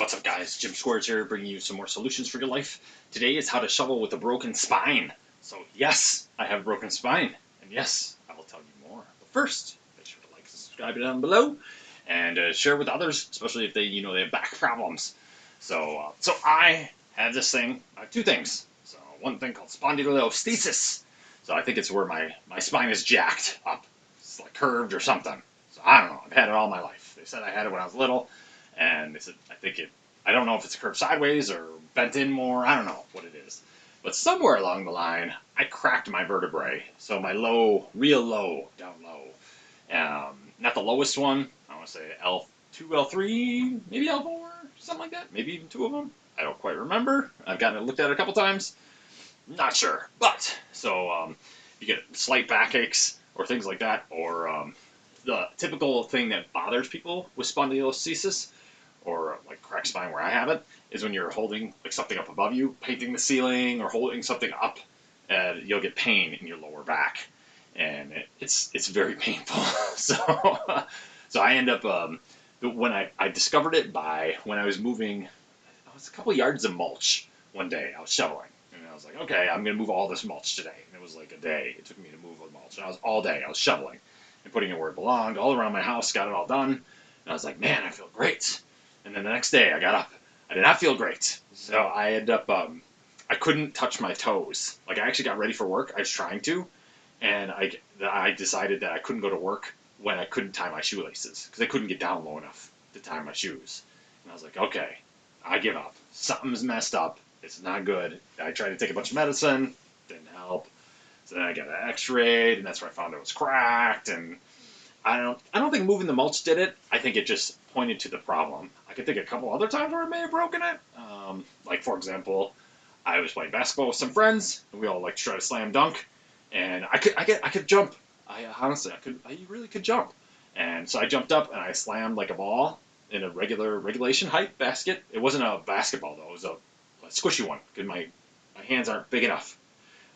What's up, guys? Jim Squares here, bringing you some more solutions for your life. Today is how to shovel with a broken spine. So yes, I have a broken spine, and yes, I will tell you more. But first, make sure to like and subscribe down below, and share with others, especially if they have back problems. So I have this thing. I have two things. So one thing called spondylolisthesis. So I think it's where my spine is jacked up. It's like curved or something. So I don't know. I've had it all my life. They said I had it when I was little. And they said, I don't know if it's curved sideways or bent in more. I don't know what it is. But somewhere along the line, I cracked my vertebrae. So my low, real low, down low. Not the lowest one. I want to say L2, L3, maybe L4, something like that. Maybe even two of them. I don't quite remember. I've gotten it looked at a couple times. Not sure. But, you get slight backaches or things like that, or the typical thing that bothers people with spondylolisthesis, or like cracked spine where I have it, is when you're holding like something up above you, painting the ceiling or holding something up, you'll get pain in your lower back, and it's very painful. So I end up when I discovered it by when I was moving, it was a couple yards of mulch one day. I was shoveling, and I was like, okay, I'm gonna move all this mulch today. And it was like a day it took me to move the mulch, and I was all day I was shoveling and putting it where it belonged, all around my house, got it all done, and I was like, man, I feel great. And then the next day I got up. I did not feel great. So I ended up, I couldn't touch my toes. Like, I actually got ready for work. I was trying to. And I decided that I couldn't go to work when I couldn't tie my shoelaces. Because I couldn't get down low enough to tie my shoes. And I was like, okay, I give up. Something's messed up. It's not good. I tried to take a bunch of medicine. Didn't help. So then I got an x-rayed. And that's where I found it was cracked. And I don't think moving the mulch did it. I think it just pointed to the problem. I could think a couple other times where I may have broken it. Like, for example, I was playing basketball with some friends, and we all like to try to slam dunk, and I could jump. I really could jump, and so I jumped up and I slammed like a ball in a regulation height basket. It wasn't a basketball though; it was a squishy one because my hands aren't big enough,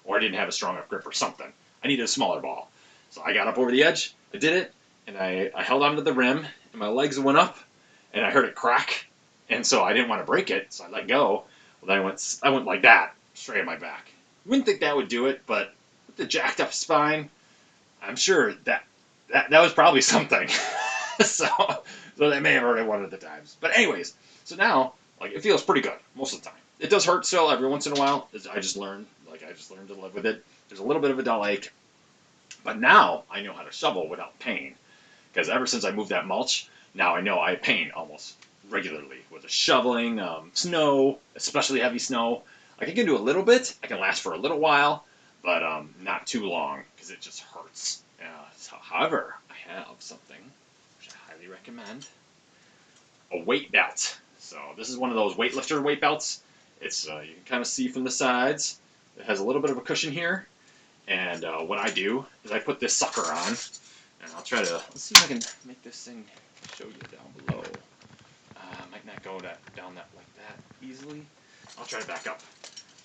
or I didn't have a strong enough grip or something. I needed a smaller ball, so I got up over the edge. I did it, and I held onto the rim, and my legs went up, and I heard it crack, and so I didn't want to break it, so I let go. Well, then I went like that, straight on my back. You wouldn't think that would do it, but with the jacked up spine, I'm sure that was probably something. so that may have hurt it one of the times. But anyways, so now, like, it feels pretty good most of the time. It does hurt still every once in a while. I just learned to live with it. There's a little bit of a dull ache, but now I know how to shovel without pain. Because ever since I moved that mulch, now I know I have pain almost regularly with the shoveling, snow, especially heavy snow. Like, I can do a little bit, I can last for a little while, but not too long because it just hurts. However, I have something which I highly recommend: a weight belt. So this is one of those weightlifter weight belts. It's you can kind of see from the sides. It has a little bit of a cushion here, and what I do is I put this sucker on. And I'll try to, let's see if I can make this thing show you down below. Might not go down that like that easily. I'll try to back up.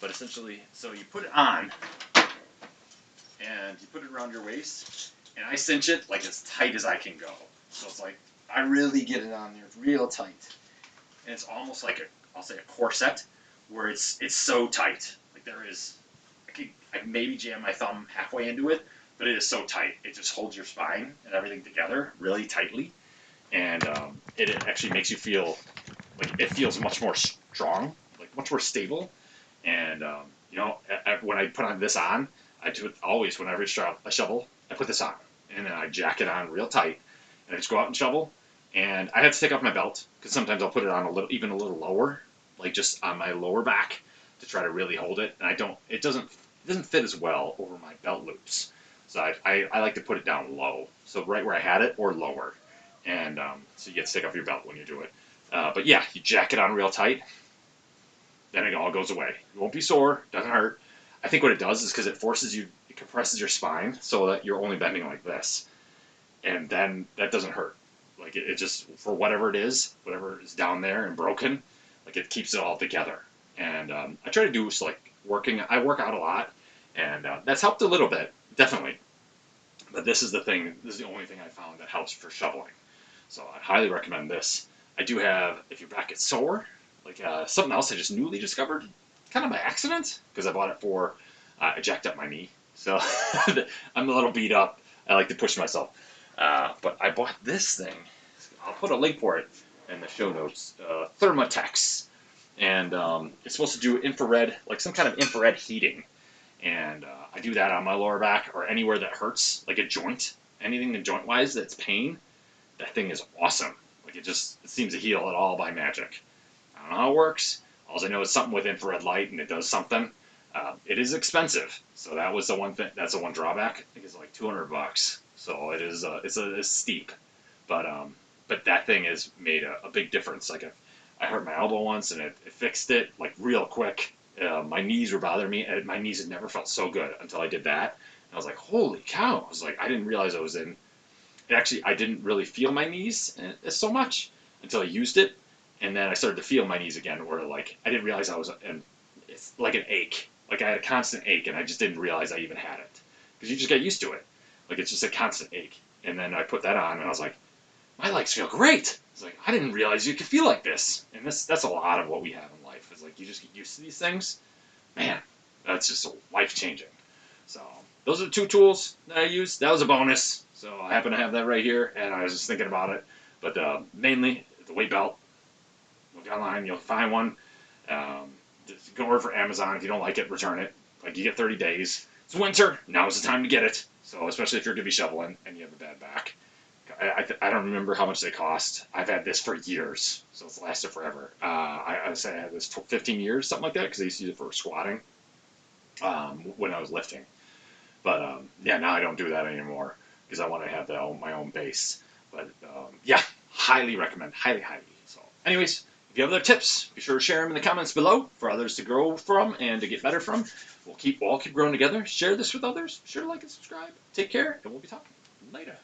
But essentially, so you put it on, and you put it around your waist, and I cinch it like as tight as I can go. So it's like, I really get it on there real tight. And it's almost like I'll say a corset, where it's so tight. Like there is, I can maybe jam my thumb halfway into it, but it is so tight. It just holds your spine and everything together really tightly, and it actually makes you feel like it feels much more strong, like much more stable. And when I put this on, I do it always whenever I shovel. I put this on, and then I jack it on real tight, and I just go out and shovel. And I have to take off my belt because sometimes I'll put it on even a little lower, like just on my lower back, to try to really hold it. And it doesn't fit as well over my belt loops. So I like to put it down low, so right where I had it or lower, and so you get to take off your belt when you do it. But yeah, you jack it on real tight, then it all goes away. You won't be sore, doesn't hurt. I think what it does is because it compresses your spine so that you're only bending like this, and then that doesn't hurt. Like it just, for whatever it is, whatever is down there and broken, like it keeps it all together. And I try to do like I work out a lot, and that's helped a little bit, definitely. But this is the only thing I found that helps for shoveling. So I highly recommend this. I do have, if your back gets sore, like something else I just newly discovered, kind of by accident, because I bought it for I jacked up my knee, so I'm a little beat up. I like to push myself, but I bought this thing. I'll put a link for it in the show notes. Thermatex, and it's supposed to do infrared, like some kind of infrared heating, and I do that on my lower back or anywhere that hurts, like a joint, anything joint wise that's pain. That thing is awesome. Like it seems to heal it all by magic. I don't know how it works. All I know is something with infrared light, and it does something. It is expensive, so that was the one thing. That's the one drawback. I think it's like $200, so it is. It's steep, but that thing has made a big difference. Like I hurt my elbow once, and it fixed it like real quick. My knees were bothering me, and my knees had never felt so good until I did that. And I was like, holy cow! I was like, I didn't realize I was in. Actually, I didn't really feel my knees so much until I used it, and then I started to feel my knees again. Where like I didn't realize I was in. It's like an ache. Like I had a constant ache, and I just didn't realize I even had it because you just get used to it. Like it's just a constant ache. And then I put that on, and I was like, my legs feel great. It's like I didn't realize you could feel like this. And that's a lot of what we have in life. Is like you just get used to these things. Man, that's just life changing. So those are the two tools that I used. That was a bonus. So I happen to have that right here, and I was just thinking about it. But mainly the weight belt. Look online, you'll find one. Just go over for Amazon. If you don't like it, return it. Like you get 30 days. It's winter. Now's the time to get it. So especially if you're going to be shoveling and you have a bad back. I don't remember how much they cost. I've had this for years, so it's lasted forever. I say I had this 15 years, something like that, because I used to use it for squatting when I was lifting. But yeah, now I don't do that anymore because I want to have my own base. But yeah, highly recommend. Highly, highly. So anyways, if you have other tips, be sure to share them in the comments below for others to grow from and to get better from. We'll all keep growing together. Share this with others. Be sure to like and subscribe. Take care, and we'll be talking later.